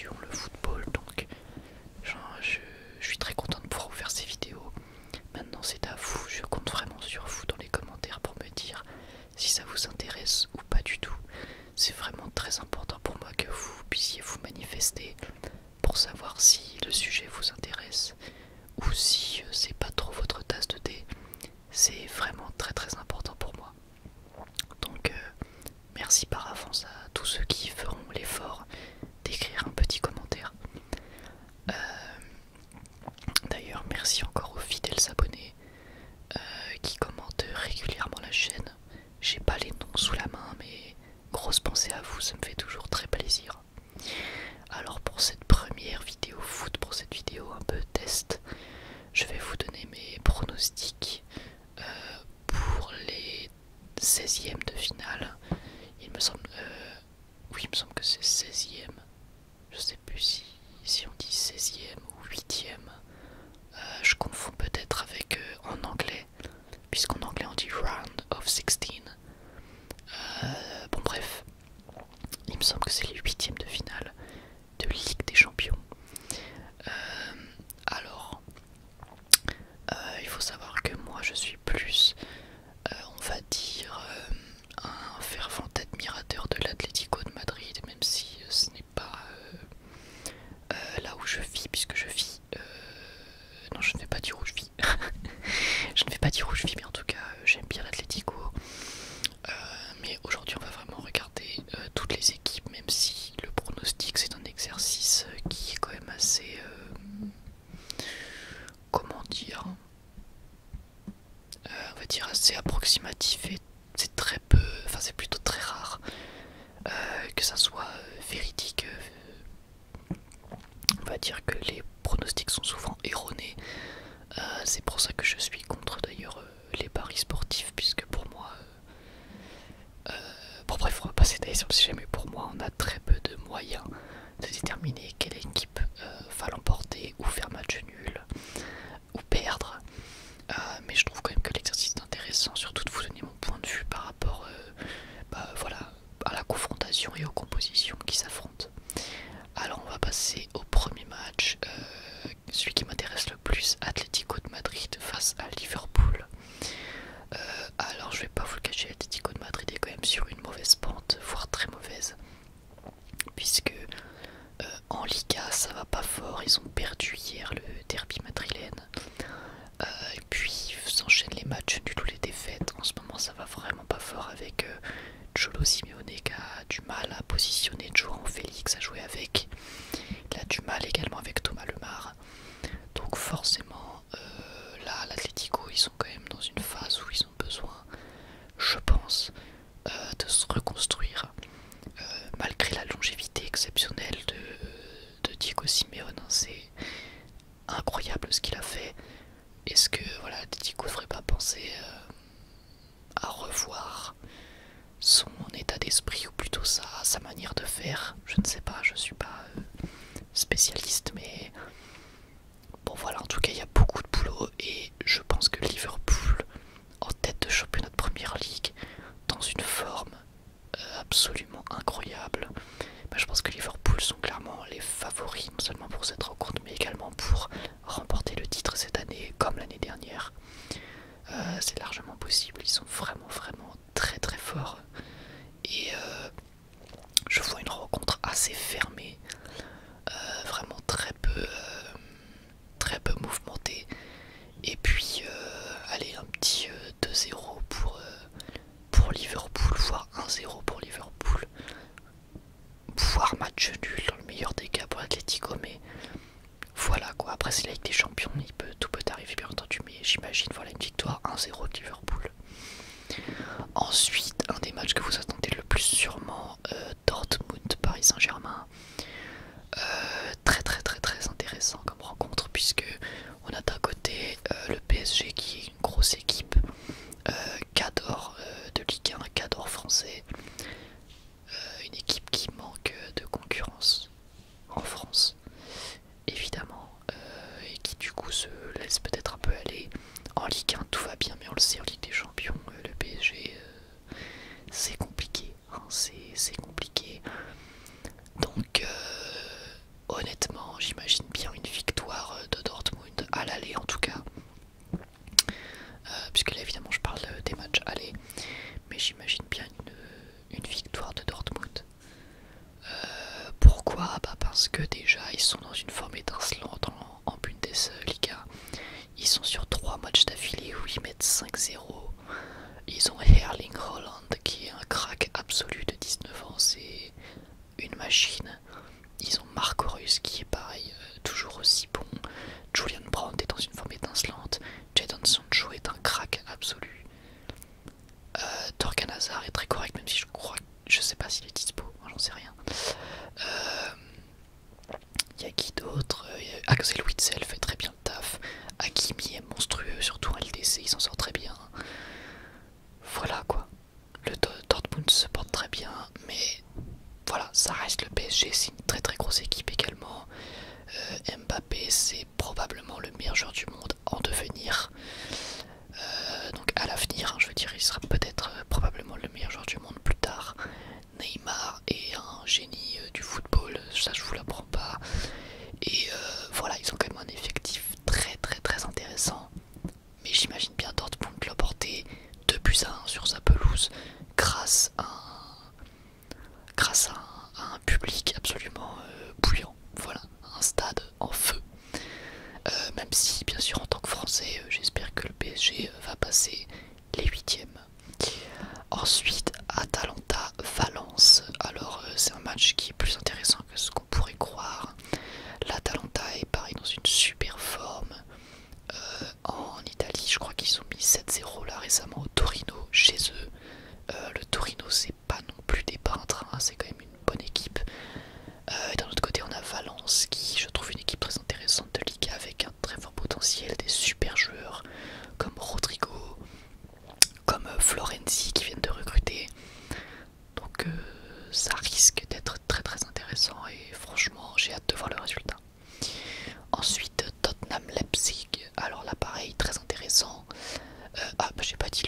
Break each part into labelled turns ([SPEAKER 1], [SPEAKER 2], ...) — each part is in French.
[SPEAKER 1] passion, le football, donc je suis très content de pouvoir vous faire ces vidéos. Maintenant c'est à vous, je compte vraiment sur vous dans les commentaires pour me dire si ça vous intéresse ou pas du tout. C'est vraiment très important pour moi que vous puissiez vous manifester pour savoir si le sujet vous intéresse ou si c'est pas trop votre tasse de thé. C'est vraiment très très important pour moi. Donc merci par avance à tous ceux qui feront l'effort d'écrire un petit commentaire. Euh, D'ailleurs merci encore aux fidèles abonnés qui commentent régulièrement la chaîne. J'ai pas les noms sous la main, mais grosse pensée à vous, ça me fait toujours très plaisir. Alors pour cette première vidéo foot, pour cette vidéo un peu test, je vais vous donner mes pronostics pour les 16e de finale. Il me semble, oui, il me semble que c'est 16e. Je sais plus si on dit 16e ou 8e. Je confonds peut-être avec en anglais, puisqu'en anglais on dit round of 16. Bon bref, il me semble que c'est les 8e de finale de Ligue des Champions. Alors, il faut savoir que moi je suis plus, on va dire, un fervent admirateur de l'Atlético de Madrid, même si ce n'est pas là où je vis, puisque je vis... non, je ne vais pas dire où je vis. Je ne vais pas dire où je vis, mais en tout cas, j'aime bien l'Atlético. Mais aujourd'hui, on va vraiment regarder toutes les équipes, même si le pronostic, c'est un exercice qui est quand même assez... comment dire, on va dire assez approximatif, et c'est très peu, enfin c'est plutôt très rare que ça soit véridique. On va dire que les pronostics sont souvent erronés. C'est pour ça que je suis contre d'ailleurs les paris sportifs, puisque pour moi, bon bref, on va pas s'étaler sur le sujet, mais pour moi on a très peu de moyens de déterminer quelle équipe va l'emporter ou faire match nul ou perdre. Mais je trouve quand même que l'exercice est intéressant, surtout de vous donner mon point de vue par rapport voilà, à la confrontation et aux compositions qui s'affrontent. Alors on va passer au premier match, celui qui m'intéresse le plus, Atlético de Madrid face à Liverpool. Alors je vais pas vous le cacher, Atlético de Madrid est quand même sur une mauvaise pente, voire très mauvaise, puisque en Liga ça va pas fort, ils ont perdu hier le derby madrilène. Et puis s'enchaînent les matchs nuls ou les défaites. En ce moment ça va vraiment pas fort avec Cholo Simeone qui a du mal à positionner João Félix à jouer avec. Il a du mal également avec Thomas Lemar. Donc forcément là l'Atlético ils sont quand même dans une phase où ils ont besoin, je pense, de se reconstruire. Malgré la longévité exceptionnelle de Diego Simeone, hein, c'est incroyable ce qu'il a fait. Est-ce que voilà, Diego ne devrait pas penser à revoir son état d'esprit, ou plutôt sa manière de faire? Je ne sais pas, je suis pas spécialiste, mais bon voilà, en tout cas il y a beaucoup de boulot, et je pense que Liverpool, en tête de championnat de Première Ligue, dans une forme absolument incroyable, je pense que Liverpool sont clairement les favoris, non seulement pour cette rencontre, mais également pour remporter le titre cette année, comme l'année dernière. C'est largement possible, ils sont vraiment très très forts. Et je vois une rencontre assez fermée, vraiment très peu mouvementée. Et puis, allez, un petit 2-0 pour Liverpool, voire 1-0 pour Liverpool. Voire match nul dans le meilleur des cas pour l'Atlético, mais voilà quoi. Après c'est la Ligue des Champions, tout peut arriver bien entendu, mais j'imagine voilà une victoire 1-0 de Liverpool. Ensuite, un des matchs que vous attendez le plus sûrement, Dortmund Paris Saint-Germain. Très intéressant comme rencontre, puisque on a d'un côté le PSG qui est une grosse équipe, cadre de Ligue 1, cadre français, une équipe qui manque de concurrence en France, évidemment, et qui du coup se laisse peut-être un peu aller. En Ligue 1 tout va bien, mais on le sait, en Ligue des Champions, le PSG, c'est compliqué, hein, c'est compliqué. honnêtement, j'imagine bien une victoire de Dortmund à l'aller en tout cas. Puisque là évidemment je parle des matchs aller, mais j'imagine bien une victoire de Dortmund. Pourquoi? Bah parce que déjà ils sont dans une forme étincelante en Bundesliga. Ils sont sur 3 matchs d'affilée où ils mettent 5-0. Ils ont Erling Haaland qui est un crack absolu de 19 ans, c'est une machine. Ils ont Marco Reus qui est pareil, toujours aussi bon. Julian Brandt est dans une forme étincelante. Jadon Sancho est un crack absolu. Torgan Hazard est très correct, même si je sais pas s'il est dispo, j'en sais rien. Y a qui d'autre? Axel Witsel fait très bien le taf. Hakimi est monstrueux, surtout en LDC, il s'en sort très bien. Voilà quoi. Le Dortmund se porte très bien, mais voilà, ça reste le PSG, c'est une très très grosse équipe également. Mbappé, c'est probablement le meilleur joueur du monde en devenir. Donc à l'avenir, hein, je veux dire, il sera peut-être probablement le meilleur joueur du monde plus tard. Neymar est un génie du football, ça je vous l'apprends pas. Et voilà, ils ont quand même un effectif très très très intéressant. Mais j'imagine bien Dortmund l'emporter 2-1 sur sa pelouse grâce à un public absolument bouillant. Voilà, un stade en feu. Même si bien sûr en tant que Français, j'espère que le PSG va passer les huitièmes. Ensuite, Atalanta-Valence. Alors c'est un match qui est plus intéressant que ce qu'on pourrait croire. L'Atalanta est pareil dans une super forme. En Italie, je crois qu'ils ont mis 7-0 là récemment au Torino chez eux. Le Torino, c'est pas non plus des peintres, hein, c'est quand même une bonne équipe. Et d'un autre côté, on a Valence qui, je trouve, une équipe très intéressante de Liga avec un très fort potentiel, des super joueurs comme Rodrigo, comme Florenzi qui viennent de recruter. Donc ça risque d'être très très intéressant et franchement, j'ai hâte de voir le résultat. Ensuite, Tottenham-Leipzig. Alors là, pareil, très intéressant. J'ai pas dit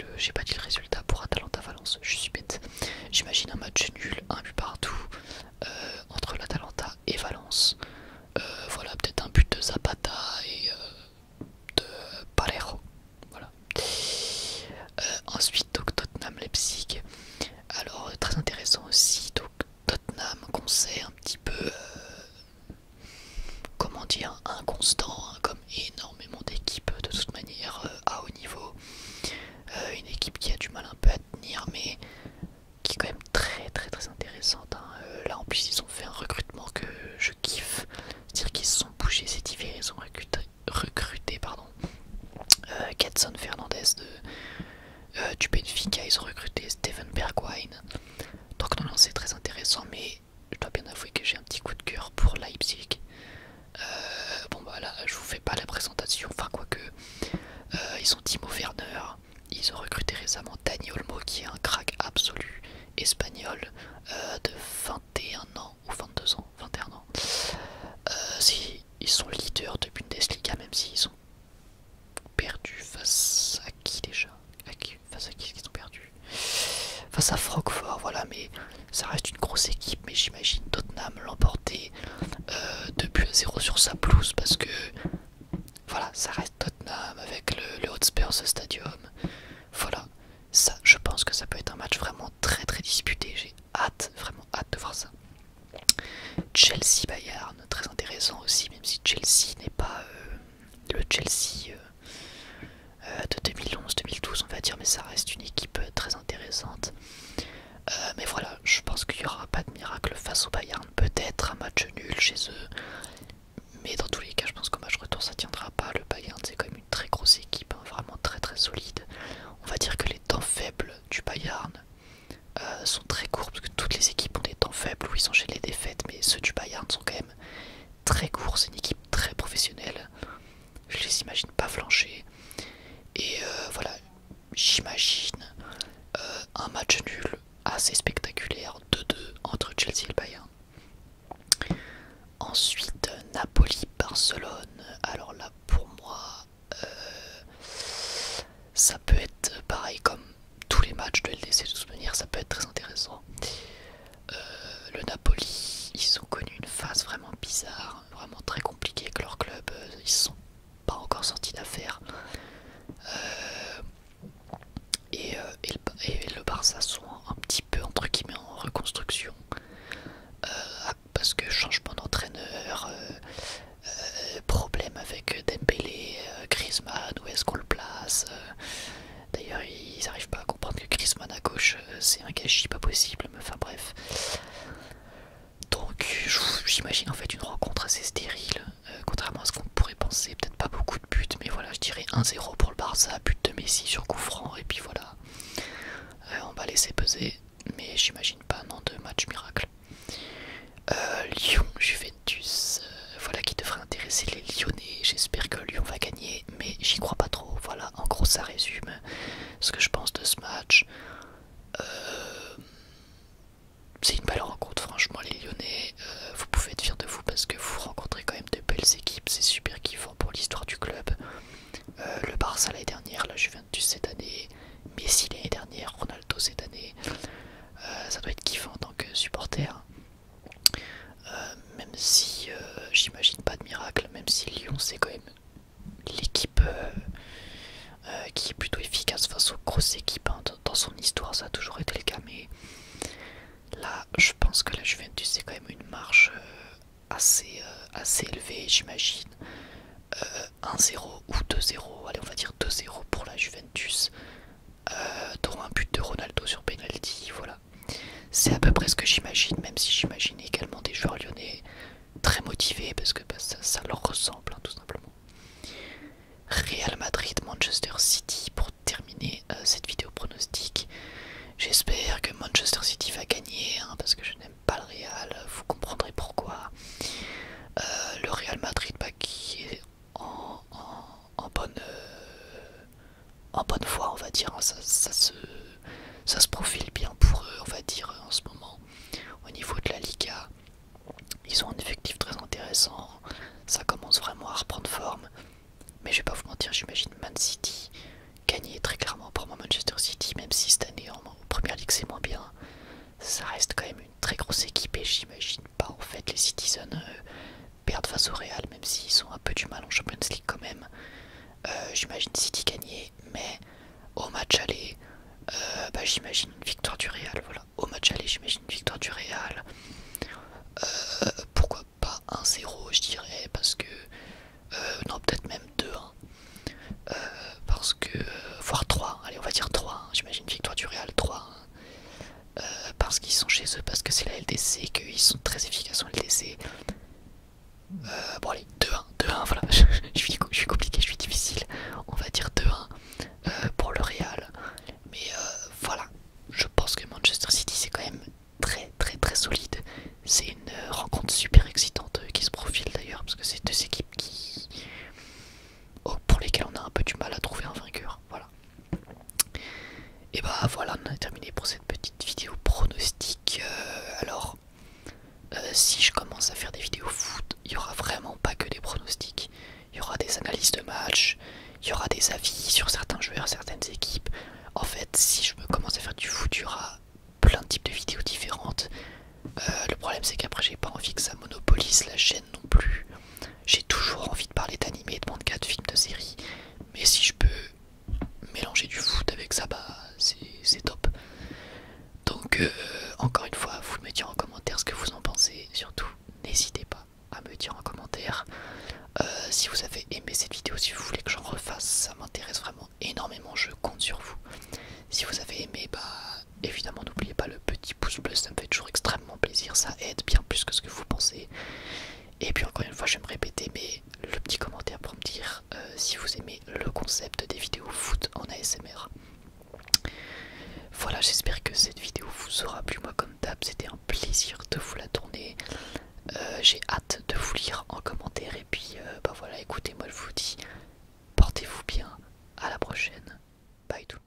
[SPEAKER 1] le résultat pour Atalanta-Valence, je suis bête. J'imagine un match nul, un but partout entre l'Atalanta et Valence. Voilà, peut-être un but de Zapata et de Parejo. Voilà. Ensuite, donc Tottenham-Leipzig. Alors, très intéressant aussi. Donc, Tottenham qu'on sait un petit peu, comment dire, inconstant, hein, comme énormément d'équipes de toute manière à haut niveau. Une équipe qui a du mal un peu à tenir, mais qui est quand même très très très intéressante. Hein. Là en plus ils ont fait un recrutement que je kiffe, c'est-à-dire qu'ils se sont bougés cet hiver, ils ont recruté Gedson Fernandez du Benfica, ils ont recruté Steven Bergwijn. Donc non, c'est très intéressant, mais je dois bien avouer que j'ai un petit coup de cœur pour Leipzig. Bon bah là je vous fais pas la présentation, enfin quoique ils ont Timo Werner, ils ont recruté récemment Dani Olmo qui est un crack absolu espagnol de 21 ans ou 22 ans, 21 ans. Ils sont leaders de Bundesliga même s'ils ont perdu face à qui déjà? Face à qui est-ce qu'ils ont perdu? Face à Francfort, voilà, mais ça reste une grosse équipe, mais j'imagine Tottenham l'emporter 2-0 sur sa pelouse parce que voilà, ça reste Tottenham avec le Hotspur Stadium. Voilà, ça, je pense que ça peut être un match vraiment très très disputé. J'ai hâte, vraiment hâte de voir ça. Chelsea-Bayern, très intéressant aussi, même si Chelsea n'est pas le Chelsea de 2011-2012 on va dire, mais ça reste une équipe très intéressante. Mais voilà, je pense qu'il n'y aura pas de miracle face au Bayern, peut-être un match nul chez eux, mais dans tous les cas je pense qu'au match retour ça tiendra pas. Le Bayern c'est quand même une très grosse équipe, hein, vraiment très très solide. On va dire que les temps faibles du Bayern sont très courts, parce que toutes les équipes ont des temps faibles où ils enchaînent les défaites, mais ceux du Bayern sont quand même très courts, c'est une équipe très professionnelle, je les imagine pas flancher. Et voilà, j'imagine un match nul assez spectaculaire, 2-2 entre Chelsea et le Bayern. Ensuite, Napoli-Barcelone. Alors là, pour moi, ça peut être pareil comme tous les matchs de LDC de toute manière, ça peut être très intéressant. Le Napoli, ils ont connu une phase vraiment bizarre bizarre, vraiment très compliqué que leur club, ils se sont pas encore sortis d'affaires. Et le Barça sont un petit peu entre guillemets en reconstruction parce que changement d'entraîneur, problème avec Dembélé, Griezmann, où est-ce qu'on le place. D'ailleurs ils n'arrivent pas à comprendre que Griezmann à gauche c'est un gâchis pas possible, mais enfin bref. Donc j'imagine en fait une rencontre assez stérile, contrairement à ce qu'on pourrait penser, peut-être pas beaucoup de buts, mais voilà, je dirais 1-0 pour le Barça, but de Messi sur coup franc, et puis voilà, on va laisser peser, mais j'imagine pas non de match miracle. Lyon, Juventus, voilà qui devrait intéresser les Lyonnais, j'espère que Lyon va gagner, mais j'y crois pas trop, voilà, en gros ça résume ce que je pense de ce match. C'est une belle rencontre, franchement, les Lyonnais. Vous pouvez être fiers de vous parce que vous rencontrez quand même de belles équipes. C'est super kiffant pour l'histoire du club. Le Barça l'année dernière, la Juventus cette année, Messi l'année dernière, Ronaldo cette année. Ça doit être kiffant en tant que supporter. Même si j'imagine pas de miracle, même si Lyon c'est quand même l'équipe qui est plutôt efficace face aux grosses équipes. Hein. Dans son histoire, ça a toujours été le cas, mais là, je pense que la Juventus c'est quand même une marche assez élevée, j'imagine. 1-0 ou 2-0, allez on va dire 2-0 pour la Juventus, dont un but de Ronaldo sur penalty, voilà. C'est à peu près ce que j'imagine, même si j'imagine également des joueurs lyonnais très motivés, parce que bah, ça leur ressemble, hein, tout simplement. Real Madrid, Manchester City pour terminer cette vidéo pronostic. J'espère que Manchester City va gagner, hein, parce que je n'aime pas le Real, vous comprendrez pourquoi. Le Real Madrid bah, qui est en bonne voie, on va dire, hein, ça se profile bien pour eux, on va dire, en ce moment. Au niveau de la Liga, ils ont un effectif très intéressant, ça commence vraiment à reprendre forme. Mais je vais pas vous mentir, j'imagine Man City gagner très clairement pour moi Manchester City, même si cette année en Première Ligue c'est moins bien. Ça reste quand même une très grosse équipe et j'imagine pas en fait les Citizens perdre face au Real, même s'ils ont un peu du mal en Champions League quand même. J'imagine City gagner, mais au match aller, bah, j'imagine une victoire du Real. Voilà, au match aller, j'imagine une victoire du Real. Pourquoi pas 1-0, je dirais, parce que non, peut-être même 2-1. Parce que voire 3, allez on va dire 3, hein. J'imagine une victoire du Real 3, hein. Parce qu'ils sont chez eux, parce que c'est la LDC, qu'ils sont très efficaces en LDC. Bon allez, 2-1, 2-1, voilà, je suis compliqué, je suis difficile, on va dire 2-1 pour le Real. Mais voilà, je pense que Manchester City c'est quand même très solide. C'est une rencontre super excitante qui se profile d'ailleurs, parce que c'est deux équipes pour lesquelles on a un peu du mal à trouver un vainqueur, voilà. Et bah voilà, on a terminé pour cette petite vidéo pronostic. Alors, si je commence à faire des vidéos foot, il y aura vraiment pas que des pronostics. Il y aura des analyses de match, il y aura des avis sur certains joueurs, certaines équipes. En fait, si je me commence à faire du foot, il y aura plein de types de vidéos différentes. Le problème c'est qu'après j'ai pas envie que ça monopolise la chaîne non plus. J'ai toujours envie de parler d'animé, de manga, de films, de séries. Mais si je peux mélanger du foot avec ça, bah c'est top. Donc encore une fois, vous me dire en commentaire ce que vous en pensez. Surtout, n'hésitez pas à me dire en commentaire si vous avez aimé cette vidéo, si vous voulez que j'en refasse. Ça m'intéresse vraiment énormément, je compte sur vous. Si vous avez aimé, bah évidemment n'oubliez pas le petit pouce bleu, ça me fait toujours extrêmement plaisir, ça aide bien plus que ce que vous pensez. Et puis encore une fois je vais me répéter, mais le petit commentaire pour me dire si vous aimez le concept des vidéos foot en ASMR. Voilà, j'espère que cette vidéo vous aura plu. Moi comme d'hab c'était un plaisir de vous la tourner. J'ai hâte de vous lire en commentaire. Et puis bah voilà, écoutez, moi je vous dis portez-vous bien, à la prochaine, bye tout.